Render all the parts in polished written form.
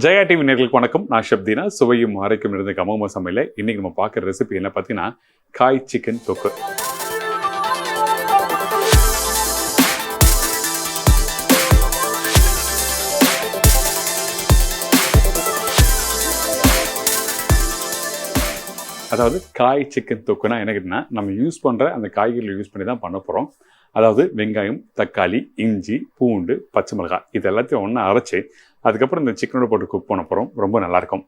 Jaya TV நேர்களுக்கு வணக்கம். நான் ஷப்தீனா. சுவையும் ஆரோக்கியம் இருந்த அமோக சமையல இன்னைக்கு நம்ம பார்க்குற ரெசிபி என்ன பார்த்தீங்கன்னா காய் சிக்கன் தொக்கு. அதாவது காய் சிக்கன் தொக்குனா என்ன கேட்டிங்கன்னா, நம்ம யூஸ் பண்ணுற அந்த காய்கறிகளை யூஸ் பண்ணி தான் பண்ண போகிறோம். அதாவது வெங்காயம், தக்காளி, இஞ்சி, பூண்டு, பச்சை மிளகாய் இது எல்லாத்தையும் ஒன்றா அரைச்சி அதுக்கப்புறம் இந்த சிக்கனோட போட்டு குக் பண்ண போகிறோம். ரொம்ப நல்லாயிருக்கும்.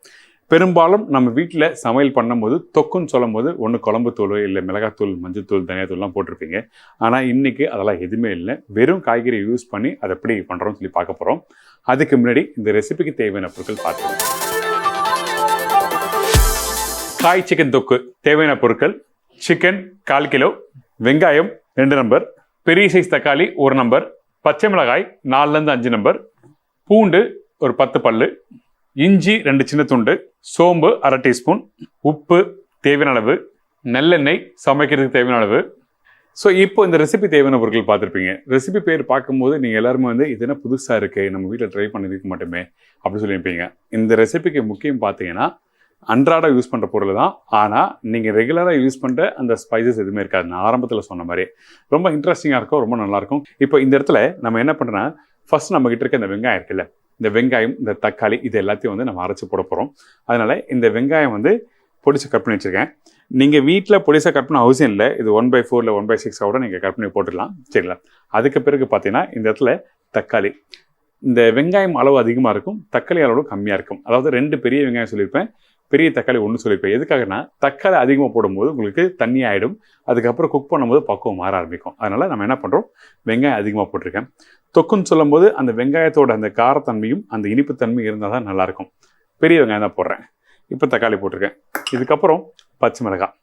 பெரும்பாலும் நம்ம வீட்டில் சமையல் பண்ணும்போது தொக்குன்னு சொல்லும் போது ஒன்று குழம்பு தூள் இல்லை மிளகாத்தூள், மஞ்சள் தூள், தனியாத்தூள்லாம் போட்டிருப்பீங்க. ஆனால் இன்றைக்கி அதெல்லாம் எதுவுமே இல்லை. வெறும் காய்கறி யூஸ் பண்ணி அதை எப்படி பண்ணுறோம்னு சொல்லி பார்க்க போகிறோம். அதுக்கு முன்னாடி இந்த ரெசிபிக்கு தேவையான பொருட்கள் பார்த்துக்கோங்க. காய் சிக்கன் தொக்கு தேவையான பொருட்கள்: சிக்கன் 1/4 கிலோ, வெங்காயம் 2 நம்பர், பெரிய சைஸ் தக்காளி 1 நம்பர், பச்சை மிளகாய் 4லேருந்து 5 நம்பர், பூண்டு ஒரு 10 பல்லு, இஞ்சி 2 சின்ன துண்டு, சோம்பு 1/2 டீஸ்பூன், உப்பு தேவையான அளவு, நல்லெண்ணெய் சமைக்கிறதுக்கு தேவையான அளவு. ஸோ இப்போ இந்த ரெசிபி தேவையான பொருட்கள் பார்த்துருப்பீங்க. ரெசிபி பேர் பார்க்கும்போது நீங்கள் எல்லாருமே இது என்ன புதுசாக இருக்குது, நம்ம வீட்டில் ட்ரை பண்ணியிருக்க மாட்டோமே அப்படின்னு சொல்லியிருப்பீங்க. இந்த ரெசிபிக்கு முக்கியம் பார்த்தீங்கன்னா அன்றாட யூஸ் பண்ணுற பொருள் தான். ஆனால் நீங்கள் ரெகுலராக யூஸ் பண்ணுற அந்த ஸ்பைசஸ் எதுவுமே இருக்காது. நான் ஆரம்பத்தில் சொன்ன மாதிரி ரொம்ப இன்ட்ரெஸ்டிங்காக இருக்கும், ரொம்ப நல்லாயிருக்கும். இப்போ இந்த இடத்துல நம்ம என்ன பண்ணுறோன்னா, ஃபர்ஸ்ட் நம்ம கிட்ட இருக்க இந்த வெங்காயம் இருக்குல்ல, இந்த வெங்காயம், இந்த தக்காளி இது எல்லாத்தையும் நம்ம அரைச்சி போட போகிறோம். அதனால் இந்த வெங்காயம் பொடிச்சு கட் பண்ணி வச்சுருக்கேன். நீங்கள் வீட்டில் பொடிசாக கட் பண்ண அவசியம் இல்லை. இது 1/4 இல்லை 1/6 கூட நீங்கள் கட் பண்ணி போட்டுடலாம். சரிங்களா? அதுக்கு பிறகு பார்த்தீங்கன்னா இந்த இடத்துல தக்காளி, இந்த வெங்காயம் அளவு அதிகமாக இருக்கும், தக்காளி அளவு கம்மியாக இருக்கும். அதாவது 2 பெரிய வெங்காயம் சொல்லியிருப்பேன், பெரிய தக்காளி 1 சொல்லியிருப்பேன். எதுக்காகனா தக்காளி அதிகமாக போடும்போது உங்களுக்கு தண்ணி ஆகிடும், அதுக்கப்புறம் குக் பண்ணும்போது பக்குவம் மாற ஆரம்பிக்கும். அதனால் நம்ம என்ன பண்ணுறோம், வெங்காயம் அதிகமாக போட்டிருக்கேன். தொக்குன்னு சொல்லும்போது அந்த வெங்காயத்தோட அந்த காரத்தன்மையும் அந்த இனிப்புத்தன்மையும் இருந்தால் தான் நல்லாயிருக்கும். பெரிய வெங்காயம் தான் போடுறேன். இப்போ தக்காளி போட்டிருக்கேன். இதுக்கப்புறம் பச்சை மிளகாய்.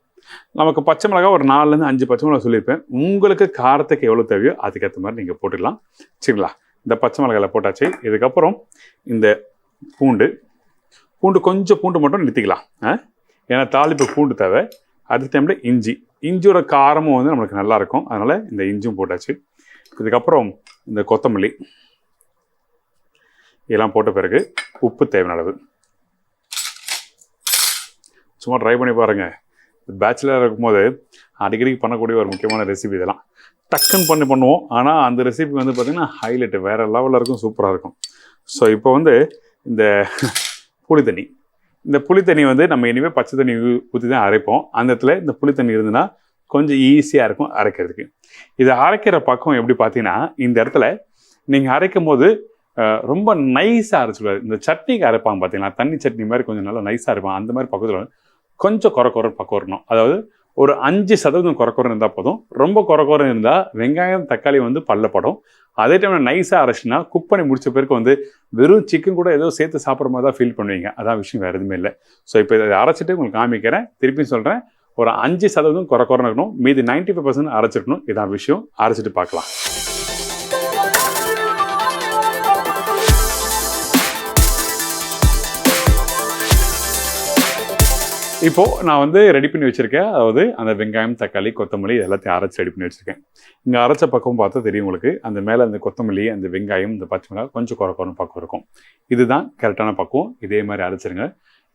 நமக்கு பச்சை மிளகாய் ஒரு 4லேருந்து 5 பச்சை மிளகாய் சொல்லியிருப்பேன். உங்களுக்கு காரத்துக்கு எவ்வளோ தேவையோ அதுக்கேற்ற மாதிரி நீங்கள் போட்டுக்கலாம். சரிங்களா? இந்த பச்சை மிளகாயில் போட்டாச்சு. இதுக்கப்புறம் இந்த பூண்டு கொஞ்சம் பூண்டு மட்டும் நிறுத்திக்கலாம். ஏன்னா தாளிப்பு பூண்டு தேவை. அடுத்த டைமில் இஞ்சியோட காரமும் நம்மளுக்கு நல்லாயிருக்கும். அதனால் இந்த இஞ்சியும் போட்டாச்சு. இதுக்கப்புறம் இந்த கொத்தமல்லி இதெல்லாம் போட்ட பிறகு உப்பு தேவையான அளவு. சும்மா ட்ரை பண்ணி பாருங்கள். பேச்சுலராக இருக்கும்போது அடிக்கடி பண்ணக்கூடிய ஒரு முக்கியமான ரெசிபி. இதெல்லாம் டக்குன்னு பண்ணுவோம். ஆனால் அந்த ரெசிபி பார்த்திங்கன்னா ஹைலைட்டு வேறு லெவலில் இருக்கும், சூப்பராக இருக்கும். ஸோ இப்போ இந்த புளி தண்ணி, இந்த புளி தண்ணி நம்ம இனிமேல் பச்சை தண்ணி ஊற்றி தான் அரைப்போம். அந்த இடத்துல இந்த புளி தண்ணி இருந்துன்னா கொஞ்சம் ஈஸியாக இருக்கும் அரைக்கிறதுக்கு. இதை அரைக்கிற பக்கம் எப்படி பார்த்தீங்கன்னா, இந்த இடத்துல நீங்கள் அரைக்கும் போது ரொம்ப நைஸாக அரைச்சிடுவாரு. இந்த சட்னிக்கு அரைப்பாங்க பார்த்தீங்கன்னா, தண்ணி சட்னி மாதிரி கொஞ்சம் நல்லா நைஸாக இருப்பாங்க. அந்த மாதிரி பக்கத்தில் கொஞ்சம் குறை பக்கம் வரணும். அதாவது ஒரு 5% குறை இருந்தால் போதும். ரொம்ப குறை இருந்தால் வெங்காயம் தக்காளி பல்லப்படும். அதே டைமில் நைஸாக அரைச்சினா குக் பண்ணி முடிச்ச பிறகு வெறும் சிக்கன் கூட ஏதோ சேர்த்து சாப்பிட்ற மாதிரி தான் ஃபீல் பண்ணுவீங்க. அதான் விஷயம், வேறு எதுவுமே இல்லை. ஸோ இப்போ இதை அரைச்சிட்டு உங்களுக்கு காமிக்கிறேன். திருப்பியும் சொல்கிறேன், ஒரு 5% குறை இருக்கணும், மீதி 95% அரைச்சிருக்கணும். இதான் விஷயம். அரைச்சிட்டு பார்க்கலாம். இப்போது நான் ரெடி பண்ணி வச்சுருக்கேன். அதாவது அந்த வெங்காயம், தக்காளி, கொத்தமல்லி எல்லாத்தையும் அரைச்சி ரெடி பண்ணி வச்சுருக்கேன். இங்கே அரைச்ச பக்கம் பார்த்தா தெரியும் உங்களுக்கு. அந்த மேலே அந்த கொத்தமல்லி, அந்த வெங்காயம், இந்த பச்சை மிளகாய் கொஞ்சம் குறை பக்கம் இருக்கும். இதுதான் கரெக்டான பக்குவம். இதே மாதிரி அரைச்சிருங்க.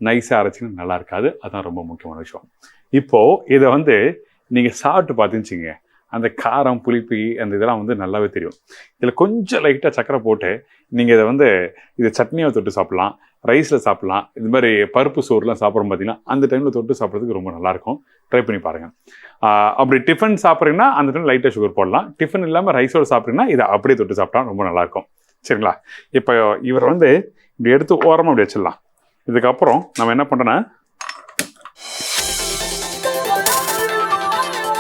நைஸாக அரைச்சிங்கன்னா நல்லா இருக்காது. அதுதான் ரொம்ப முக்கியமான விஷயம். இப்போது இதை நீங்கள் சாப்பிட்டு பார்த்துச்சிங்க, அந்த காரம், புளிப்பு அந்த இதெல்லாம் நல்லாவே தெரியும். இதில் கொஞ்சம் லைட்டாக சக்கரை போட்டு நீங்கள் இதை சட்னியாக தொட்டு சாப்பிட்லாம், ரைஸில் சாப்பிட்லாம். இது மாதிரி பருப்பு சோறுலாம் சாப்பிட்றோம் பார்த்தீங்கன்னா, அந்த டைமில் தொட்டு சாப்பிட்றதுக்கு ரொம்ப நல்லாயிருக்கும். ட்ரை பண்ணி பாருங்கள். அப்படி டிஃபன் சாப்பிட்றீங்கன்னா அந்த டைம் லைட்டாக சுகர் போடலாம். டிஃபன் இல்லாமல் ரைஸோடு சாப்பிட்றீங்கன்னா இதை அப்படியே தொட்டு சாப்பிட்டா ரொம்ப நல்லாயிருக்கும். சரிங்களா? இப்போ இவர் இப்படி எடுத்து ஓரமாக அப்படி வச்சிடலாம். இதுக்கப்புறம் நம்ம என்ன பண்ணுறோன்னா,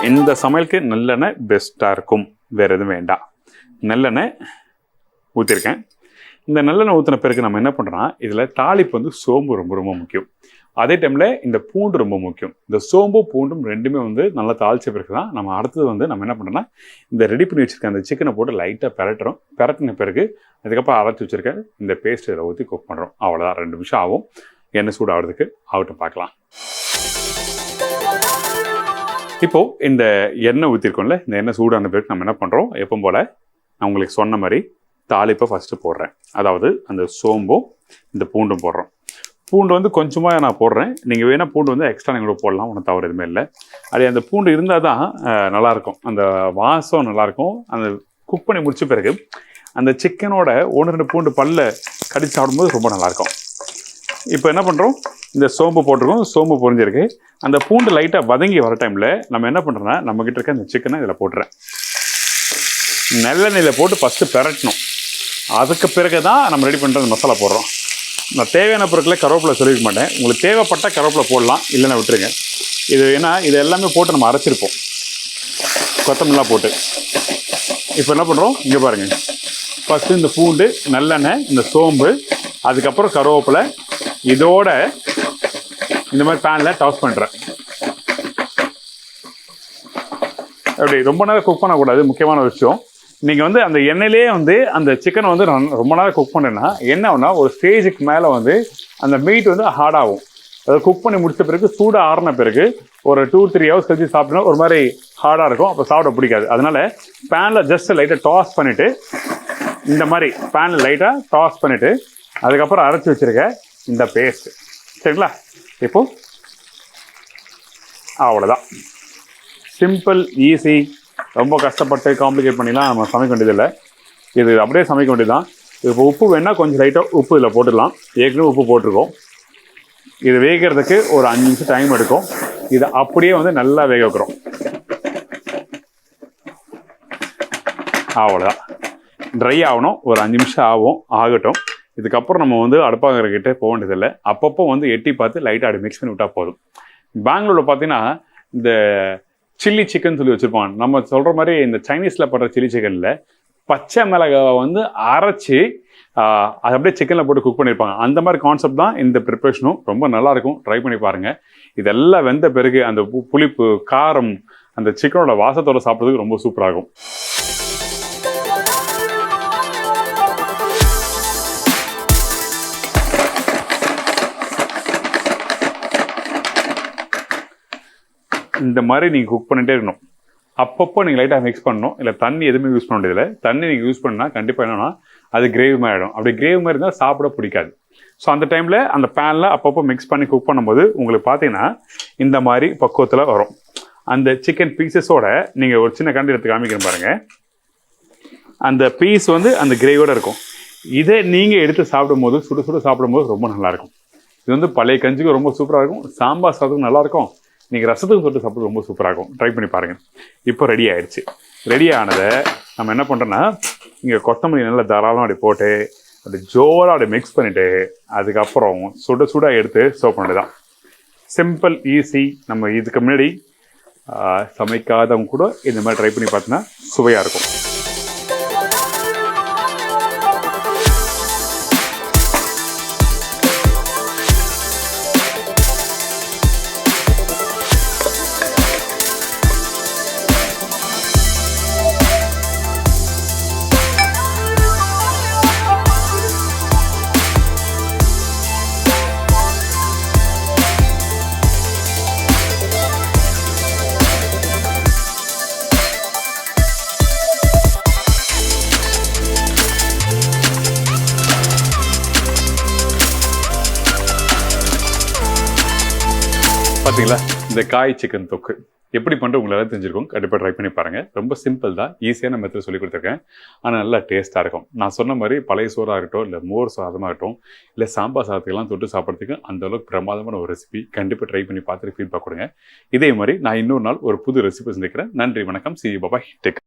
இந்த சமையலுக்கு நல்லெண்ணெய் பெஸ்ட்டாக இருக்கும், வேறு எதுவும் வேண்டாம். நல்லெண்ணெய் ஊற்றிருக்கேன். இந்த நல்லெண்ணெய் ஊற்றின பிறகு நம்ம என்ன பண்ணுறோன்னா, இதில் தாளிப்பு சோம்பு ரொம்ப ரொம்ப முக்கியம். அதே டைமில் இந்த பூண்டு ரொம்ப முக்கியம். இந்த சோம்பு பூண்டும் ரெண்டுமே நல்லா தாளித்த பிறகு தான் நம்ம அடுத்தது நம்ம என்ன பண்ணுறோன்னா, இந்த ரெடி பண்ணி வச்சுருக்க அந்த சிக்கனை போட்டு லைட்டாக பெரட்டின பிறகு அதுக்கப்புறம் அரைச்சி வச்சுருக்க இந்த பேஸ்ட் இதில் ஊற்றி குக் பண்ணுறோம். அவ்வளோதான். 2 நிமிஷம் ஆகும். எண்ணெய் சூடு ஆகிறதுக்கு. ஆகட்டும், பார்க்கலாம். இப்போது இந்த எண்ணெய் ஊற்றிருக்கோம்ல, இந்த எண்ணெய் சூடான பிறகு நம்ம என்ன பண்ணுறோம், எப்பவும் போல் நான் உங்களுக்கு சொன்ன மாதிரி தாளிப்பை ஃபஸ்ட்டு போடுறேன். அதாவது அந்த சோம்பும் இந்த பூண்டும் போடுறோம். பூண்டு வந்து கொஞ்சமாக நான் போடுறேன். நீங்கள் வேணால் பூண்டு வந்து எக்ஸ்ட்ரா நீங்கள் கூட போடலாம், ஒன்றும் தவறு எதுவுமே இல்லை. அது அந்த பூண்டு இருந்தால் தான் நல்லாயிருக்கும், அந்த வாசம் நல்லாயிருக்கும். அந்த குக் பண்ணி முடிச்ச பிறகு அந்த சிக்கனோட 1-2 பூண்டு பல்ல கடிச்சு சாப்பிடும்போது ரொம்ப நல்லாயிருக்கும். இப்போ என்ன பண்ணுறோம், இந்த சோம்பு போட்டிருக்கோம், சோம்பு பொரிஞ்சிருக்கு. அந்த பூண்டு லைட்டாக வதங்கி வர டைமில் நம்ம என்ன பண்ணுறோன்னா, நம்மக்கிட்ட இருக்க அந்த சிக்கனை இதில் போட்டுறேன். நல்லெண்ணெயில் போட்டு ஃபஸ்ட்டு பெரட்டணும். அதுக்கு பிறகு தான் நம்ம ரெடி பண்ணுற அந்த மசாலா போடுறோம். நான் தேவையான பொருட்களை கருவேப்பிலை சொல்லிக்க மாட்டேன். உங்களுக்கு தேவைப்பட்ட கருவேப்பிலை போடலாம், இல்லைன்னா விட்டுருங்க. இது ஏன்னா இது எல்லாமே போட்டு நம்ம அரைச்சிருப்போம், கொத்தமல்லாம் போட்டு. இப்போ என்ன பண்ணுறோம், இங்கே பாருங்கள், ஃபஸ்ட்டு இந்த பூண்டு, நல்லெண்ணெய், இந்த சோம்பு, அதுக்கப்புறம் கருவேப்பிலை, இதோட இந்த மாதிரி பேனில் டாஸ் பண்ணுறேன். அப்படி ரொம்ப நேரம் குக் பண்ணக்கூடாது, முக்கியமான விஷயம். நீங்கள் வந்து அந்த எண்ணெயிலே வந்து அந்த சிக்கனை வந்து ரொம்ப நேரம் குக் பண்ணேன்னா என்ன ஆகுனா, ஒரு ஸ்டேஜுக்கு மேலே வந்து அந்த மீட் வந்து ஹார்டாகும். அதை குக் பண்ணி முடிச்ச பிறகு சூடாக ஆறின பிறகு ஒரு 2-3 ஹவர்ஸ் கழிச்சு சாப்பிட்டோன்னா ஒரு மாதிரி ஹார்டாக இருக்கும், அப்போ சாப்பிட பிடிக்காது. அதனால பேனில் ஜஸ்ட் லைட்டாக டாஸ் பண்ணிவிட்டு, இந்த மாதிரி பேனில் லைட்டாக டாஸ் பண்ணிவிட்டு அதுக்கப்புறம் அரைச்சி வச்சுருக்க இந்த பேஸ்ட், சரிங்களா? இப்போது அவ்வளோதான், சிம்பிள், ஈஸி. ரொம்ப கஷ்டப்பட்டு காம்ப்ளிகேட் பண்ணிலாம் நம்ம சமைக்க வேண்டியதில்லை. இது அப்படியே சமைக்க வேண்டியதுதான். இப்போ உப்பு வேணால் கொஞ்சம் லைட்டாக உப்பு இதில் போட்டுடலாம். ஏற்கனவே உப்பு போட்டிருக்கோம். இது வேகிறதுக்கு ஒரு 5 நிமிஷம் டைம் எடுக்கும். இதை அப்படியே வந்து நல்லா வேக வைக்கிறோம். அவ்வளோதான், ட்ரை ஆகணும், ஒரு 5 நிமிஷம் ஆகட்டும். இதுக்கப்புறம் நம்ம வந்து அடுப்பாங்கக்கிட்டே போக வேண்டியதில்லை. அப்பப்போ வந்து எட்டி பார்த்து லைட்டாக அப்படி மிக்ஸ் பண்ணி விட்டால் போதும். பெங்களூரில் பார்த்தீங்கன்னா இந்த சில்லி சிக்கன் சொல்லி வச்சுருப்பாங்க. நம்ம சொல்கிற மாதிரி இந்த சைனீஸில் படுற சில்லி சிக்கனில் பச்சை மிளகாவை வந்து அரைச்சி அது அப்படியே சிக்கனில் போட்டு குக் பண்ணியிருப்பாங்க. அந்த மாதிரி கான்செப்ட் தான் இந்த ப்ரிப்ரேஷனும். ரொம்ப நல்லாயிருக்கும், ட்ரை பண்ணி பாருங்கள். இதெல்லாம் வெந்த பிறகு அந்த புளிப்பு, காரம், அந்த சிக்கனோட வாசத்தோடு சாப்பிட்றதுக்கு ரொம்ப சூப்பராகும். இந்த மாதிரி நீங்கள் குக் பண்ணிகிட்டே இருக்கணும். அப்பப்போ நீங்கள் லைட்டாக மிக்ஸ் பண்ணணும். இல்லை தண்ணி எதுவுமே யூஸ் பண்ண முடியல. தண்ணி நீங்கள் யூஸ் பண்ணால் கண்டிப்பாக என்னென்னா அது கிரேவி மாதிரி ஆகிடும். அப்படி கிரேவி மாதிரி இருந்தால் சாப்பிட பிடிக்காது. ஸோ அந்த டைமில் அந்த பேனில் அப்பப்போ மிக்ஸ் பண்ணி குக் பண்ணும்போது உங்களுக்கு பார்த்தீங்கன்னா இந்த மாதிரி பக்குவத்தில் வரும். அந்த சிக்கன் பீசஸோட நீங்கள் ஒரு சின்ன கண்டி எடுத்து காமிக்கிறேன் பாருங்கள். அந்த பீஸ் வந்து அந்த கிரேவியோடு இருக்கும். இதை நீங்கள் எடுத்து சாப்பிடும்போது, சுடு சுடு சாப்பிடும்போது ரொம்ப நல்லாயிருக்கும். இது வந்து பழைய கஞ்சிக்கு ரொம்ப சூப்பராக இருக்கும். சாம்பார் சாதத்துக்கு நல்லாயிருக்கும். நீங்கள் ரசத்துக்கு தொட்டு சாப்பிட்டு ரொம்ப சூப்பராகும். ட்ரை பண்ணி பாருங்கள். இப்போ ரெடி ஆகிடுச்சு. ரெடி ஆனதை நம்ம என்ன பண்ணுறோன்னா, இங்கே கொத்தமல்லி நல்லா தாராளமாக அப்படி போட்டு அப்படி ஜோராக அப்படி மிக்ஸ் பண்ணிவிட்டு அதுக்கப்புறம் சுட சுடாக எடுத்து சர்வ் பண்ணிட்டு தான். Simple, easy. நம்ம இதுக்கு முன்னாடி சமைக்காதவங்க கூட இந்த மாதிரி ட்ரை பண்ணி பார்த்தீங்கன்னா சுவையாக இருக்கும். பார்த்தீங்களா, இந்த காய் சிக்கன் தொக்கு எப்படி பண்ணுறது உங்களால் தெரிஞ்சிருக்கும். கண்டிப்பாக ட்ரை பண்ணி பாருங்கள். ரொம்ப சிம்பிள் தான், ஈஸியான மெத்தட் சொல்லி கொடுத்துருக்கேன். ஆனால் நல்லா டேஸ்ட்டாக இருக்கும். நான் சொன்ன மாதிரி பழைய சோறாக இருக்கட்டும், இல்லை மோர் சாதமாகட்டும், இல்லை சாம்பார் சாதத்துக்கெல்லாம் தொட்டு சாப்பிட்றதுக்கு அந்தளவுக்கு பிரமாதமான ஒரு ரெசிபி. கண்டிப்பாக ட்ரை பண்ணி பார்த்துட்டு ஃபீட்பேக் கொடுங்க. இதே மாதிரி நான் இன்னொரு நாள் ஒரு புது ரெசிபி சந்திக்கிறேன். நன்றி, வணக்கம். C you, bye, take.